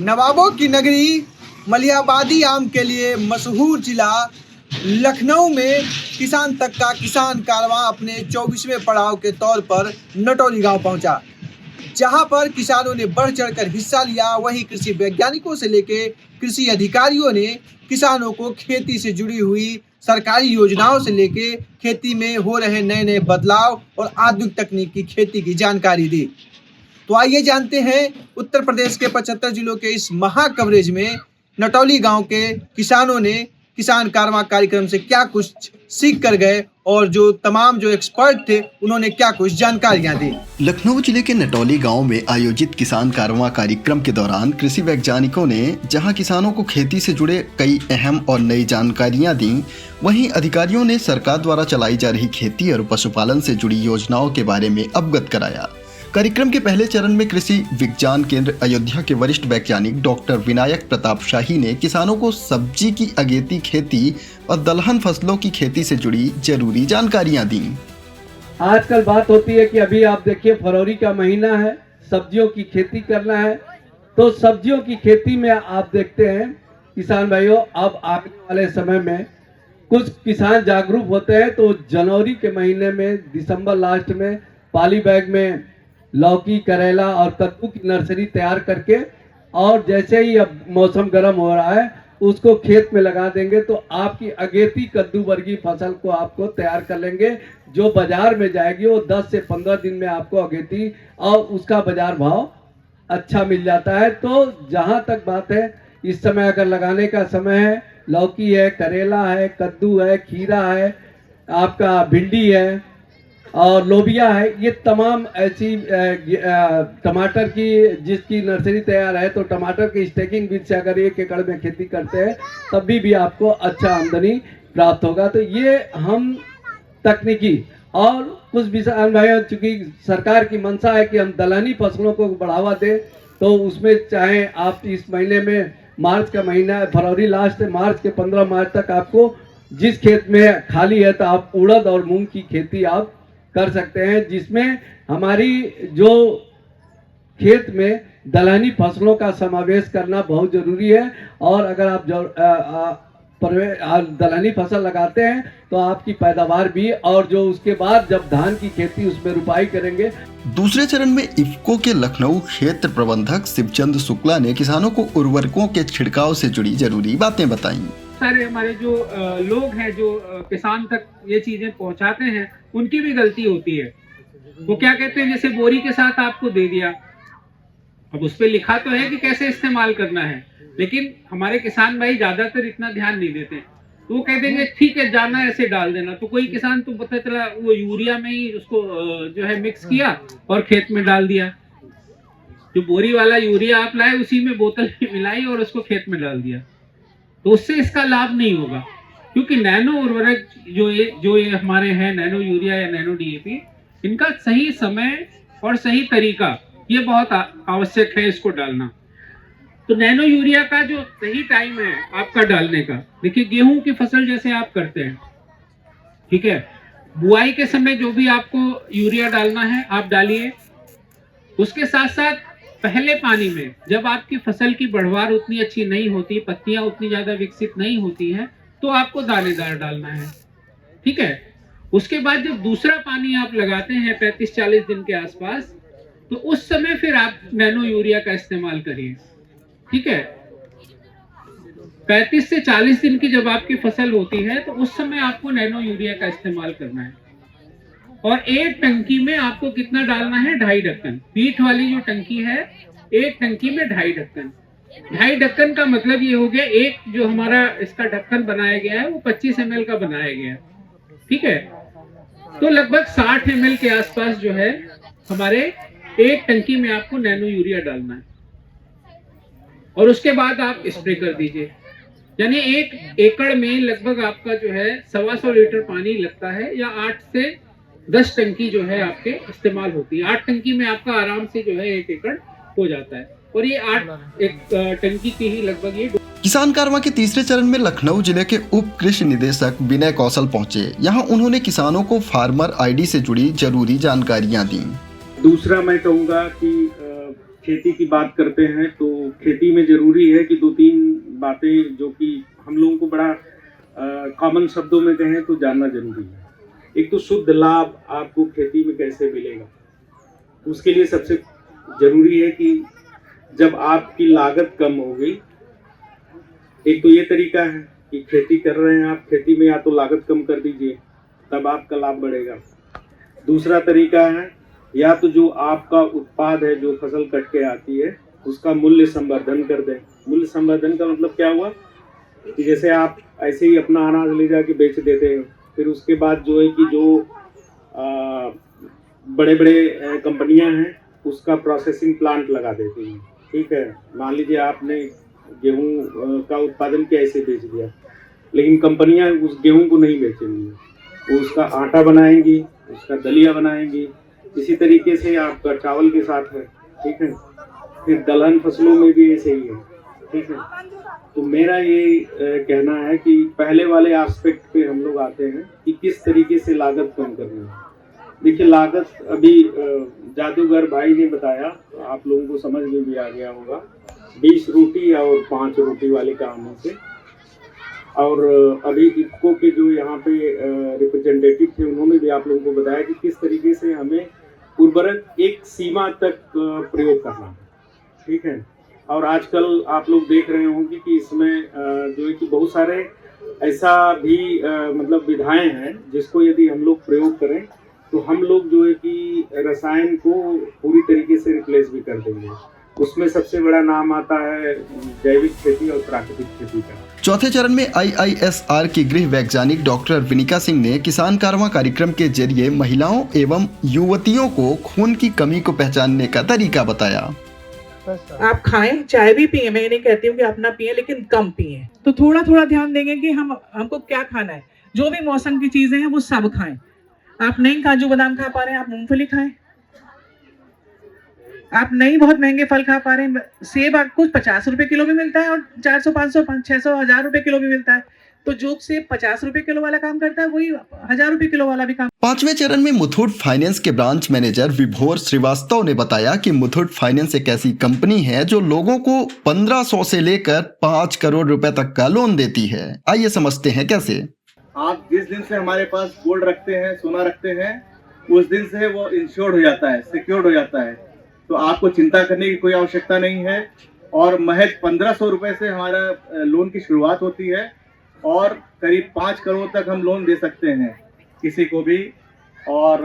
नवाबों की नगरी मलिहाबादी आम के लिए मशहूर जिला लखनऊ में किसान तक का किसान कारवां अपने 24वें पड़ाव के तौर पर नटौली गांव पहुंचा, जहां पर किसानों ने बढ़ चढ़कर हिस्सा लिया। वहीं कृषि वैज्ञानिकों से लेकर कृषि अधिकारियों ने किसानों को खेती से जुड़ी हुई सरकारी योजनाओं से लेकर खेती में हो रहे नए नए बदलाव और आधुनिक तकनीक की खेती की जानकारी दी। तो आइए जानते हैं उत्तर प्रदेश के 75 जिलों के इस महा कवरेज में नटौली गांव के किसानों ने किसान कारवां कार्यक्रम से क्या कुछ सीख कर गए और जो तमाम जो एक्सपर्ट थे उन्होंने क्या कुछ जानकारियां दी। लखनऊ जिले के नटौली गांव में आयोजित किसान कारवां कार्यक्रम के दौरान कृषि वैज्ञानिकों ने जहां किसानों को खेती से जुड़े कई अहम और नई जानकारियां दी, वहीं अधिकारियों ने सरकार द्वारा चलाई जा रही खेती और पशुपालन से जुड़ी योजनाओं के बारे में अवगत कराया। कार्यक्रम के पहले चरण में कृषि विज्ञान केंद्र अयोध्या के वरिष्ठ वैज्ञानिक डॉक्टर विनायक प्रताप शाही ने किसानों को सब्जी की अगेती खेती और दलहन फसलों की खेती से जुड़ी जरूरी जानकारियां दी। आजकल बात होती है कि अभी आप देखिए फरवरी का महीना है, सब्जियों की खेती करना है, तो सब्जियों की खेती में आप देखते हैं किसान भाइयों, अब आने वाले समय में कुछ किसान जागरूक होते हैं तो जनवरी के महीने में, दिसंबर लास्ट में पॉली बैग में लौकी, करेला और कद्दू की नर्सरी तैयार करके, और जैसे ही अब मौसम गर्म हो रहा है उसको खेत में लगा देंगे तो आपकी अगेती कद्दू वर्गीय फसल को आपको तैयार कर लेंगे, जो बाजार में जाएगी वो 10 से 15 दिन में आपको अगेती और उसका बाजार भाव अच्छा मिल जाता है। तो जहाँ तक बात है, इस समय अगर लगाने का समय है, लौकी है, करेला है, कद्दू है, खीरा है, आपका भिंडी है और लोबिया है, ये तमाम ऐसी टमाटर की जिसकी नर्सरी तैयार है तो टमाटर की स्टैकिंग बीज से अगर 1 एकड़ में खेती करते हैं तभी भी आपको अच्छा आमदनी प्राप्त होगा। तो ये हम तकनीकी और कुछ किसान भाइयों, चूंकि सरकार की मंशा है कि हम दलहनी फसलों को बढ़ावा दें, तो उसमें चाहे आप इस महीने में मार्च का महीना है, फरवरी लास्ट मार्च के 15 मार्च तक आपको जिस खेत में खाली है तो आप उड़द और मूंग की खेती आप कर सकते हैं, जिसमें हमारी जो खेत में दलहनी फसलों का समावेश करना बहुत जरूरी है। और अगर आप दलहनी फसल लगाते हैं तो आपकी पैदावार भी, और जो उसके बाद जब धान की खेती उसमें रुपाई करेंगे। दूसरे चरण में इफ्को के लखनऊ क्षेत्र प्रबंधक शिवचंद शुक्ला ने किसानों को उर्वरकों के छिड़काव से जुड़ी जरूरी बातें बताई। सारे हमारे जो लोग हैं जो किसान तक ये चीजें पहुंचाते हैं, उनकी भी गलती होती है। वो क्या कहते हैं, जैसे बोरी के साथ आपको दे दिया, अब उस पे लिखा तो है कि कैसे इस्तेमाल करना है, लेकिन हमारे किसान भाई ज्यादातर इतना ध्यान नहीं देते। तो वो कह देंगे ठीक है जाना ऐसे डाल देना, तो कोई किसान तो पता चला वो यूरिया में ही उसको जो है मिक्स किया और खेत में डाल दिया। जो बोरी वाला यूरिया आप लाए उसी में बोतल मिलाई और उसको खेत में डाल दिया, तो उससे इसका लाभ नहीं होगा। क्योंकि नैनो उर्वरक जो ये हमारे हैं, नैनो यूरिया या नैनो डीएपी, इनका सही समय और सही तरीका ये बहुत आवश्यक है इसको डालना। तो नैनो यूरिया का जो सही टाइम है आपका डालने का, देखिए गेहूं की फसल जैसे आप करते हैं, ठीक है, बुआई के समय जो भी आपको यूरिया डालना है आप डालिए। उसके साथ साथ पहले पानी में जब आपकी फसल की बढ़वार उतनी अच्छी नहीं होती, पत्तियां उतनी ज्यादा विकसित नहीं होती हैं, तो आपको दानेदार डालना है, ठीक है। उसके बाद जब दूसरा पानी आप लगाते हैं 35-40 दिन के आसपास, तो उस समय फिर आप नैनो यूरिया का इस्तेमाल करिए, ठीक है। 35 से 40 दिन की जब आपकी फसल होती है तो उस समय आपको नैनो यूरिया का इस्तेमाल करना है। और एक टंकी में आपको कितना डालना है, 2.5 ढक्कन। पीठ वाली जो टंकी है, एक टंकी में 2.5 ढक्कन। 2.5 ढक्कन का मतलब ये हो गया, एक जो हमारा इसका ढक्कन बनाया गया है वो 25 ml का बनाया गया है, ठीक है। तो लगभग 60 ml के आसपास जो है हमारे एक टंकी में आपको नैनो यूरिया डालना है, और उसके बाद आप स्प्रे कर दीजिए। यानी 1 एकड़ में लगभग आपका जो है 125 लीटर पानी लगता है, या 8 से 10 टंकी जो है आपके इस्तेमाल होती है। 8 टंकी में आपका आराम से जो है 1 एकड़ हो जाता है, और ये 8 टंकी की ही लगभग ये। किसान कारवां के तीसरे चरण में लखनऊ जिले के उप कृषि निदेशक विनय कौशल पहुंचे। यहां उन्होंने किसानों को फार्मर आईडी से जुड़ी जरूरी जानकारियां दी। दूसरा मैं कहूँगा कि खेती की बात करते हैं तो खेती में ज़रूरी है कि 2-3 बातें जो कि हम लोगों को बड़ा कॉमन शब्दों में कहें तो जानना जरूरी है। एक तो शुद्ध लाभ आपको खेती में कैसे मिलेगा, उसके लिए सबसे ज़रूरी है कि जब आपकी लागत कम हो गई, एक तो ये तरीका है कि खेती कर रहे हैं आप, खेती में या तो लागत कम कर दीजिए तब आपका लाभ बढ़ेगा। दूसरा तरीका है या तो जो आपका उत्पाद है, जो फसल कट के आती है, उसका मूल्य संवर्धन कर दें। मूल्य संवर्धन का मतलब क्या हुआ कि जैसे आप ऐसे ही अपना अनाज ले जाके बेच देते हैं, फिर उसके बाद जो है कि जो बड़े बड़े कंपनियां हैं उसका प्रोसेसिंग प्लांट लगा देती हैं। ठीक है, मान लीजिए आपने गेहूं का उत्पादन किया, ऐसे बेच दिया, लेकिन कंपनियां उस गेहूं को नहीं बेचेंगी, वो उसका आटा बनाएंगी, उसका दलिया बनाएंगी। इसी तरीके से आपका चावल के साथ है। ठीक है, फिर दलहन फसलों में भी ऐसे ही है। ठीक है, तो मेरा ये कहना है कि पहले वाले एस्पेक्ट पे हम लोग आते हैं कि किस तरीके से लागत कम करनी है। देखिए, लागत अभी जादूगर भाई ने बताया, आप लोगों को समझ में भी आ गया होगा, 20 रोटी और 5 रोटी वाले काम से। और अभी इफको के जो यहाँ पे रिप्रेजेंटेटिव थे, उन्होंने भी आप लोगों को बताया कि किस तरीके से हमें उर्वरक एक सीमा तक प्रयोग करना है। ठीक है, और आजकल आप लोग देख रहे होंगे कि इसमें जो है कि बहुत सारे ऐसा भी मतलब विधाएं हैं जिसको यदि हम लोग प्रयोग करें तो हम लोग जो है कि रसायन को पूरी तरीके से रिप्लेस भी कर देंगे। उसमें सबसे बड़ा नाम आता है जैविक खेती और प्राकृतिक खेती का। चौथे चरण में IISR की गृह वैज्ञानिक डॉक्टर विनिका सिंह ने किसान कारवां कार्यक्रम के जरिए महिलाओं एवं युवतियों को खून की कमी को पहचानने का तरीका बताया। आप खाएं, चाय भी पिए, मैं ये नहीं कहती हूँ कि आप ना पिए, लेकिन कम पिए। तो थोड़ा थोड़ा ध्यान देंगे कि हमको क्या खाना है। जो भी मौसम की चीजें हैं वो सब खाएं। आप नहीं काजू बादाम खा पा रहे हैं, आप मूंगफली खाएं। आप नहीं बहुत महंगे फल खा पा रहे हैं, सेब आपको 50 रुपए किलो भी मिलता है और 400, 500, 600, 1000 रुपए किलो भी मिलता है। तो जो सेब 50 रुपए किलो वाला काम करता है, वही 1000 रुपए किलो वाला भी काम। पांचवें चरण में मुथूट फाइनेंस के ब्रांच मैनेजर विभोर श्रीवास्तव ने बताया कि मुथूट फाइनेंस एक ऐसी कंपनी है जो लोगों को 1500 से लेकर 5 करोड़ रुपए तक का लोन देती है। आइए समझते हैं कैसे। आप जिस दिन से हमारे पास गोल्ड रखते हैं, सोना रखते हैं, उस दिन से वो इंश्योर्ड हो जाता है, सिक्योर्ड हो जाता है। तो आपको चिंता करने की कोई आवश्यकता नहीं है। और महज 1500 रुपए से हमारा लोन की शुरुआत होती है और करीब 5 करोड़ तक हम लोन दे सकते हैं किसी को भी। और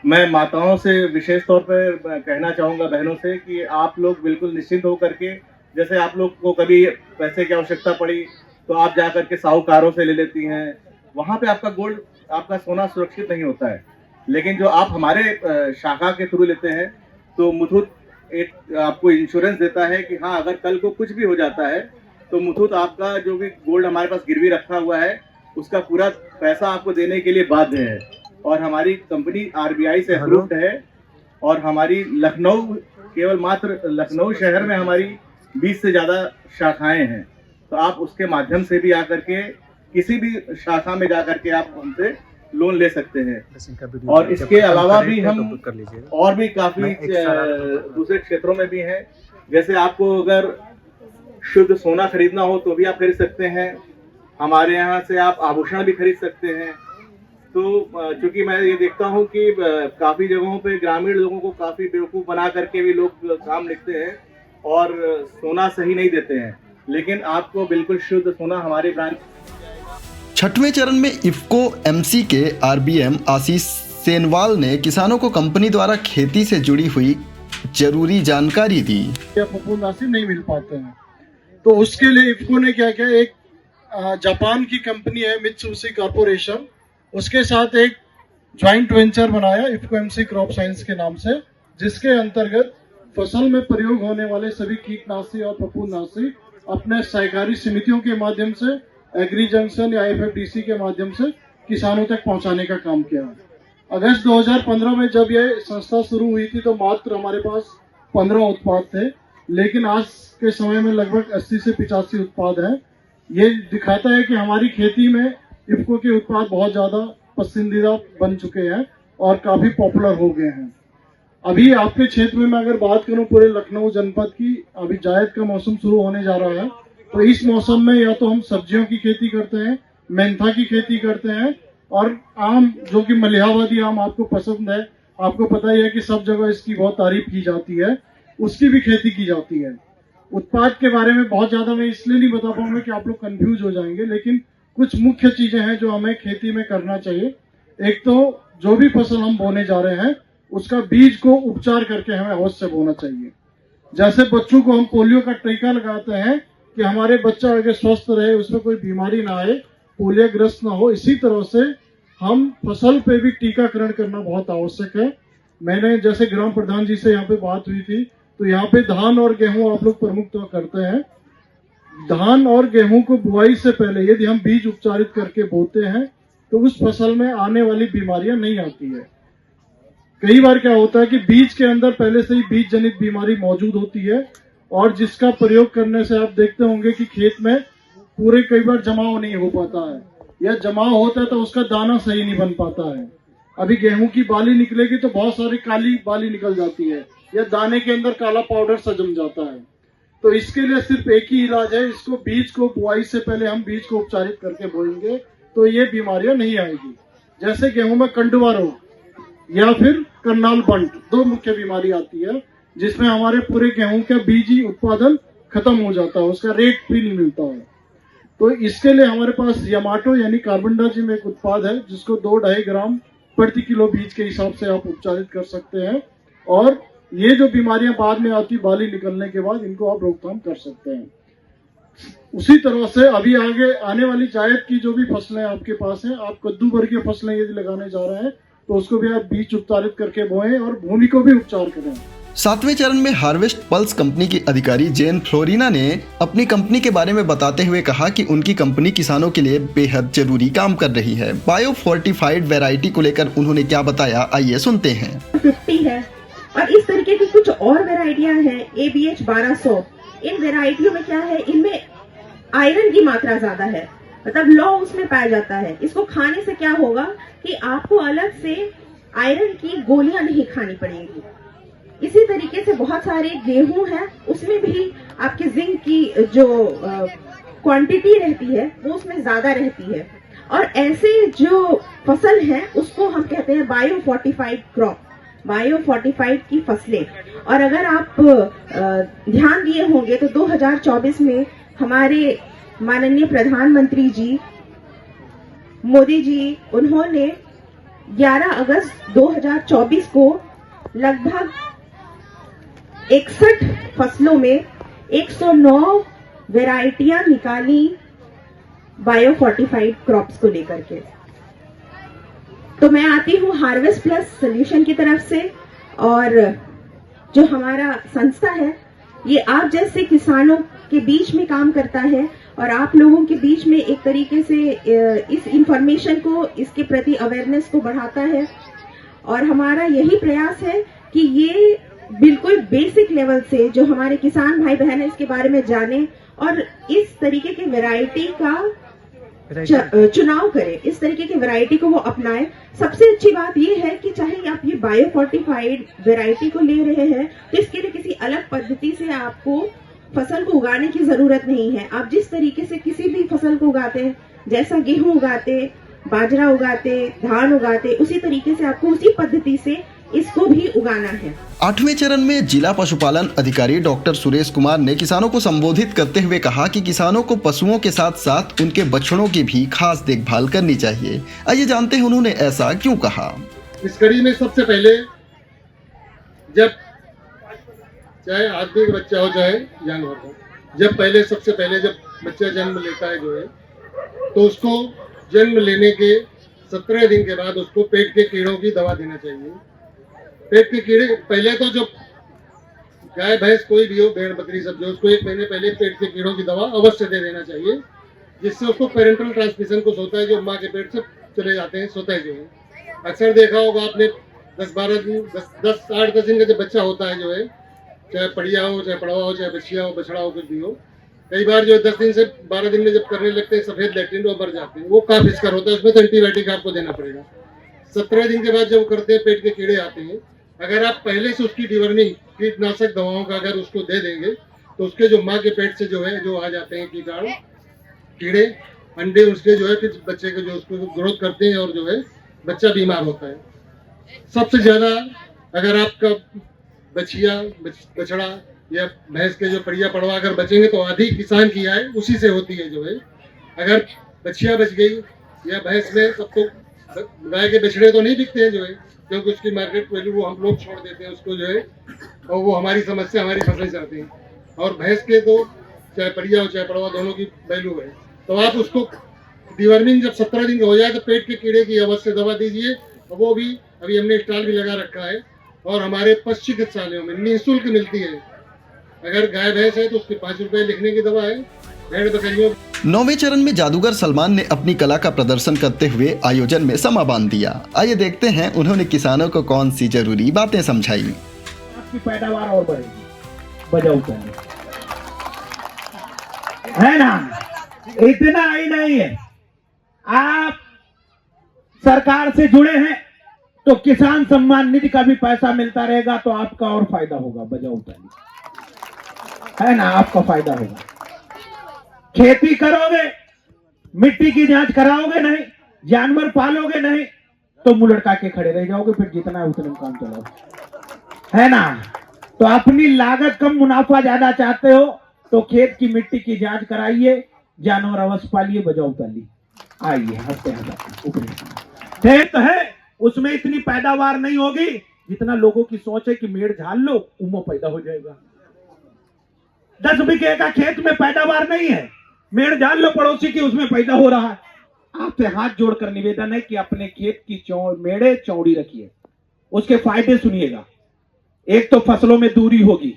मैं माताओं से विशेष तौर पर कहना चाहूँगा, बहनों से, कि आप लोग बिल्कुल निश्चिंत होकर के, जैसे आप लोग को कभी पैसे की आवश्यकता पड़ी तो आप जा करके साहूकारों से ले लेती हैं, वहाँ पे आपका गोल्ड, आपका सोना सुरक्षित नहीं होता है। लेकिन जो आप हमारे शाखा के थ्रू लेते हैं तो मुथूट एक आपको इंश्योरेंस देता है कि हाँ, अगर कल को कुछ भी हो जाता है तो मुथूट आपका जो भी गोल्ड हमारे पास गिरवी रखा हुआ है उसका पूरा पैसा आपको देने के लिए बाध्य है। और हमारी कंपनी RBI से अप्रूव्ड है और हमारी लखनऊ, केवल मात्र लखनऊ शहर में हमारी 20 से ज़्यादा शाखाएं हैं। तो आप उसके माध्यम से भी आकर के किसी भी शाखा में जाकर के आप हमसे लोन ले सकते हैं। और इसके अलावा भी हम और भी काफी दूसरे क्षेत्रों में भी हैं। जैसे आपको अगर शुद्ध सोना खरीदना हो तो भी आप खरीद सकते हैं, हमारे यहाँ से आप आभूषण भी खरीद सकते हैं। तो चूंकि मैं ये देखता हूँ कि काफी जगहों पे ग्रामीण लोगों को काफी बेवकूफ बना करके भी लोग काम लिखते हैं और सोना सही नहीं देते हैं, लेकिन आपको बिल्कुल शुद्ध सोना हमारे ब्रांच। छठवें चरण में इफको MC के RBM आशीष सेनवाल ने किसानों को कंपनी द्वारा खेती से जुड़ी हुई जरूरी जानकारी दी। फफूंदी नहीं मिल पाते हैं, तो उसके लिए इफको ने क्या किया, एक जापान की कंपनी है मित्सुबिशी कॉर्पोरेशन, उसके साथ एक ज्वाइंट वेंचर बनाया इफको MC क्रॉप साइंस के नाम से, जिसके अंतर्गत फसल में प्रयोग होने वाले सभी कीटनाशी और फफूंदनाशी अपने सहकारी समितियों के माध्यम से, एग्री जंक्शन या FFDC के माध्यम से किसानों तक पहुंचाने का काम किया। अगस्त 2015 में जब यह संस्था शुरू हुई थी तो मात्र हमारे पास 15 उत्पाद थे, लेकिन आज के समय में लगभग 80 से 85 उत्पाद हैं। ये दिखाता है कि हमारी खेती में इफको के उत्पाद बहुत ज़्यादा पसंदीदा बन चुके हैं और काफ़ी पॉपुलर हो गए हैं। अभी आपके क्षेत्र में मैं अगर बात करूं पूरे लखनऊ जनपद की, अभी जायद का मौसम शुरू होने जा रहा है, तो इस मौसम में या तो हम सब्जियों की खेती करते हैं, मेंथा की खेती करते हैं, और आम जो कि मलिहाबादी आम आपको पसंद है, आपको पता ही है कि सब जगह इसकी बहुत तारीफ की जाती है, उसकी भी खेती की जाती है। उत्पाद के बारे में बहुत ज्यादा मैं इसलिए नहीं बता पाऊंगा कि आप लोग कंफ्यूज हो जाएंगे, लेकिन कुछ मुख्य चीजें हैं जो हमें खेती में करना चाहिए। एक तो जो भी फसल हम बोने जा रहे हैं उसका बीज को उपचार करके हमें अवश्य बोना चाहिए। जैसे बच्चों को हम पोलियो का टीका लगाते हैं कि हमारे बच्चा अगर स्वस्थ रहे, उसमें कोई बीमारी ना आए, पोलियोग्रस्त ना हो, इसी तरह से हम फसल पे भी टीकाकरण करना बहुत आवश्यक है। मैंने जैसे ग्राम प्रधान जी से यहाँ पे बात हुई थी, तो यहाँ पे धान और गेहूं आप लोग प्रमुखतः करते हैं। धान और गेहूं को बुआई से पहले यदि हम बीज उपचारित करके बोते हैं तो उस फसल में आने वाली बीमारियां नहीं आती है। कई बार क्या होता है कि बीज के अंदर पहले से ही बीज जनित बीमारी मौजूद होती है, और जिसका प्रयोग करने से आप देखते होंगे कि खेत में पूरे कई बार जमाव नहीं हो पाता है, या जमाव होता है तो उसका दाना सही नहीं बन पाता है। अभी गेहूं की बाली निकलेगी तो बहुत सारी काली बाली निकल जाती है, या दाने के अंदर काला पाउडर सा जम जाता है। तो इसके लिए सिर्फ एक ही इलाज है, इसको बीज को बुआई से पहले हम बीज को उपचारित करके बोएंगे तो ये बीमारियां नहीं आएगी। जैसे गेहूं में कंडुआ रोग या फिर करनाल बंट, दो मुख्य बीमारी आती है जिसमें हमारे पूरे गेहूं का बीजी उत्पादन खत्म हो जाता है, उसका रेट भी नहीं मिलता है। तो इसके लिए हमारे पास यामाटो यानी कार्बनडाजिम एक उत्पाद है जिसको 2-2.5 ग्राम प्रति किलो बीज के हिसाब से आप उपचारित कर सकते हैं, और ये जो बीमारियां बाद में आती बाली निकलने के बाद, इनको आप रोकथाम कर सकते हैं। उसी तरह से अभी आगे आने वाली जायद की जो भी फसलें आपके पास हैं, आप कद्दू वर्गीय फसलें यदि लगाने जा रहे हैं तो उसको भी आप बीज उपचारित करके बोएं और भूमि को भी उपचार करें। 7वें चरण में हार्वेस्ट पल्स कंपनी की अधिकारी जेन फ्लोरिना ने अपनी कंपनी के बारे में बताते हुए कहा कि उनकी कंपनी किसानों के लिए बेहद जरूरी काम कर रही है। बायो फोर्टिफाइड वैरायटी को लेकर उन्होंने क्या बताया, आइए सुनते हैं। 50 है और इस तरीके की कुछ और वैरायटियां हैं, ABH 1200। इन वैरायटियों में क्या है, इनमें आयरन की मात्रा ज्यादा है, मतलब लौ उसमें पाया जाता है। इसको खाने से क्या होगा कि आपको अलग से आयरन की गोलियां नहीं खानी पड़ेगी। इसी तरीके से बहुत सारे गेहूं हैं, उसमें भी आपके जिंक की जो क्वांटिटी रहती है वो उसमें ज्यादा रहती है। और ऐसे जो फसल है उसको हम कहते हैं bio fortified crop, bio fortified की फसलें। और अगर आप ध्यान दिए होंगे तो 2024 में हमारे माननीय प्रधानमंत्री जी मोदी जी, उन्होंने 11 अगस्त 2024 को लगभग 61 फसलों में 109 वैरायटियां निकाली बायो फोर्टिफाइड क्रॉप्स को लेकर के। तो मैं आती हूँ हार्वेस्ट प्लस सोल्यूशन की तरफ से, और जो हमारा संस्था है ये आप जैसे किसानों के बीच में काम करता है और आप लोगों के बीच में एक तरीके से इस इंफॉर्मेशन को, इसके प्रति अवेयरनेस को बढ़ाता है। और हमारा यही प्रयास है कि ये बिल्कुल बेसिक लेवल से जो हमारे किसान भाई बहन है इसके बारे में जाने और इस तरीके के वैरायटी का चुनाव करें, इस तरीके की वैरायटी को वो अपनाएं। सबसे अच्छी बात ये है कि चाहे आप ये बायो फोर्टिफाइड वैरायटी को ले रहे हैं तो इसके लिए किसी अलग पद्धति से आपको फसल को उगाने की जरूरत नहीं है। आप जिस तरीके से किसी भी फसल को उगाते हैं, जैसा गेहूं उगाते, बाजरा उगाते, धान उगाते, उसी तरीके से आपको उसी पद्धति से इसको भी उगाना है। 8वें चरण में जिला पशुपालन अधिकारी डॉक्टर सुरेश कुमार ने किसानों को संबोधित करते हुए कहा कि किसानों को पशुओं के साथ साथ उनके बछड़ों की भी खास देखभाल करनी चाहिए। आइए जानते हैं उन्होंने ऐसा क्यों कहा। इस कड़ी में सबसे पहले जब चाहे आदमी का बच्चा हो चाहे जानवर हो, जब सबसे पहले जब बच्चा जन्म लेता है जो है, तो उसको जन्म लेने के 17 दिन के बाद उसको पेट के कीड़ों की दवा देना चाहिए। पेट के कीड़े पहले तो जो गाय भैंस कोई भी हो, भेड़ बकरी सब जो, उसको 1 महीने पहले पेट के कीड़ों की दवा अवश्य दे देना चाहिए, जिससे उसको पेरेंटल ट्रांसमिशन कुछ होता है जो माँ के पेट से चले जाते हैं स्वतः जो है। अक्सर देखा होगा आपने 10-12 दिन 8-10 दिन का जब बच्चा होता है जो है, चाहे पड़िया हो, चाहे पड़वा हो, चाहे बछिया हो, बछड़ा हो, कुछ भी हो, कई बार जो 10 दिन से 12 दिन में जब करने लगते हैं सफेद लैट्रिन वो मर जाते हैं, वो काफी विस्कार होता है, उसमें तो एंटीबायोटिक आपको देना पड़ेगा। 17 दिन के बाद जब करते हैं पेट के कीड़े आते हैं, अगर आप पहले से उसकी डिवर्मिंग कीटनाशक दवाओं का अगर उसको दे देंगे तो उसके जो माँ के पेट से जो है जो आ जाते हैं कीटाणु कीड़े अंडे उसके जो है फिर बच्चे के जो उसको ग्रोथ करते हैं और जो है बच्चा बीमार होता है। सबसे ज़्यादा अगर आपका बछिया बछड़ा या भैंस के जो परिया पड़वा अगर बचेंगे तो आधी किसान की आय उसी से होती है जो है। अगर बछिया बच गई या भैंस में तब तो गाय के बछड़े तो नहीं बिकते हैं जो है, क्योंकि उसकी मार्केट वैल्यू वो हम लोग छोड़ देते हैं उसको जो है, और वो हमारी समस्या हमारी फसलें चाहते हैं। और भैंस के तो चाहे परिया हो चाहे पड़वा दोनों की वैल्यू है। तो आप उसको डिवर्मिंग जब 17 दिन का हो जाए तो पेट के कीड़े की अवश्य दवा दीजिए, और वो भी अभी हमने स्टॉल भी लगा रखा है और हमारे पशु चिकित्सालयों में निःशुल्क मिलती है। अगर गाय भैंस है तो उसके 5 रुपए लिखने की दवा है। भेड़ बकरियों 9वें चरण में जादूगर सलमान ने अपनी कला का प्रदर्शन करते हुए आयोजन में समा बांध दिया। आइए देखते हैं उन्होंने किसानों को कौन सी जरूरी बातें समझाई। आपकी पैदावार और बढ़ेगी, बजाओ पहले, है ना। इतना ही नहीं है, आप सरकार से जुड़े हैं तो किसान सम्मान निधि का भी पैसा मिलता रहेगा, तो आपका और फायदा होगा। बजाओ पहले, है ना, आपका फायदा होगा। खेती करोगे, मिट्टी की जांच कराओगे नहीं, जानवर पालोगे नहीं, तो मुंह लटका के खड़े रह जाओगे, फिर जितना है उतने में काम चलाओ, है ना। तो अपनी लागत कम मुनाफा ज्यादा चाहते हो तो खेत की मिट्टी की जांच कराइए, जानवर अवश्य पालिए, बजाओ ताली। आइए हंसते हंसते खेत है, उसमें इतनी पैदावार नहीं होगी जितना लोगों की सोच है कि मेड़ झाल लो उमो पैदा हो जाएगा। 10 बीघे का खेत में पैदावार नहीं है, मेड़ झाल लो पड़ोसी की, उसमें पैदा हो रहा है। आपसे हाथ जोड़कर निवेदन है कि अपने खेत की मेड़े चौड़ी रखिए। उसके फायदे सुनिएगा। एक तो फसलों में दूरी होगी,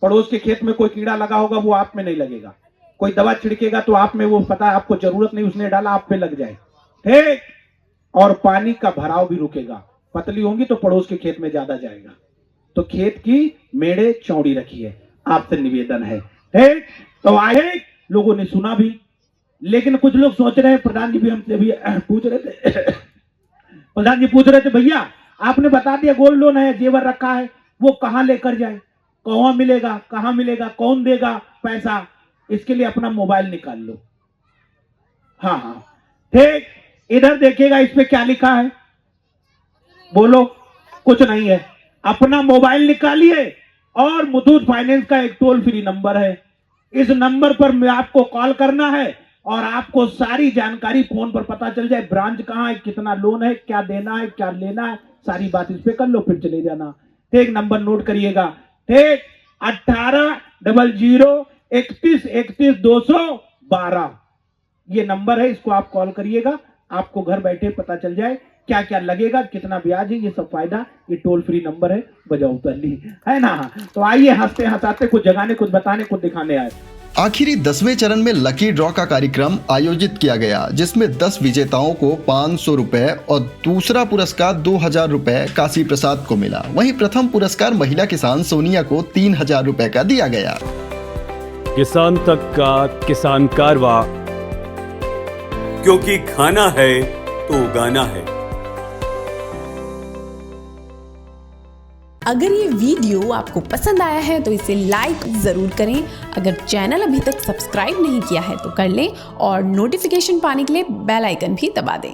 पड़ोस के खेत में कोई कीड़ा लगा होगा वो आप में नहीं लगेगा, कोई दवा छिड़केगा तो आप में वो पता है आपको जरूरत नहीं, उसने डाला आप पे लग जाए, ठीक। और पानी का भराव भी रुकेगा, पतली होंगी तो पड़ोस के खेत में ज्यादा जाएगा। तो खेत की मेड़े चौड़ी रखिए, आपसे निवेदन है, ठीक। तो आए लोगों ने सुना भी, लेकिन कुछ लोग सोच रहे हैं, प्रधान जी भी हमसे भी पूछ रहे थे प्रधान जी पूछ रहे थे, भैया आपने बता दिया गोल्ड लोन है, जेवर रखा है, वो कहां लेकर जाए, कहां मिलेगा, कौन देगा पैसा, इसके लिए अपना मोबाइल निकाल लो। हाँ ठीक, इधर देखिएगा इस पे क्या लिखा है, बोलो। कुछ नहीं है, अपना मोबाइल निकालिए और मुथूट फाइनेंस का एक टोल फ्री नंबर है, इस नंबर पर आपको कॉल करना है और आपको सारी जानकारी फोन पर पता चल जाए, ब्रांच कहाँ है, कितना लोन है, क्या देना है, क्या लेना है, सारी बात इस पे कर लो, फिर चले जाना। ठीक, नंबर नोट करिएगा, ठीक, 1800313112 ये नंबर है, इसको आप कॉल करिएगा, आपको घर बैठे पता चल जाए क्या क्या लगेगा, कितना ब्याज है, ये सब फायदा, ये टोल फ्री नंबर है, बजाओ तल्ली, है ना। तो आइए हंसते हंसाते कुछ जगाने, कुछ बताने, कुछ दिखाने आए। आखिरी 10वें चरण में लकी ड्रॉ का कार्यक्रम आयोजित किया गया, जिसमें 10 विजेताओं को 500 रुपए और दूसरा पुरस्कार 2000 रुपए काशी प्रसाद को मिला। वहीं प्रथम पुरस्कार महिला किसान सोनिया को 3000 रुपए का दिया गया। किसान तक का किसान कारवा, क्योंकि खाना है तो उगाना है। अगर ये वीडियो आपको पसंद आया है तो इसे लाइक ज़रूर करें। अगर चैनल अभी तक सब्सक्राइब नहीं किया है तो कर लें और नोटिफिकेशन पाने के लिए बेल आइकन भी दबा दें।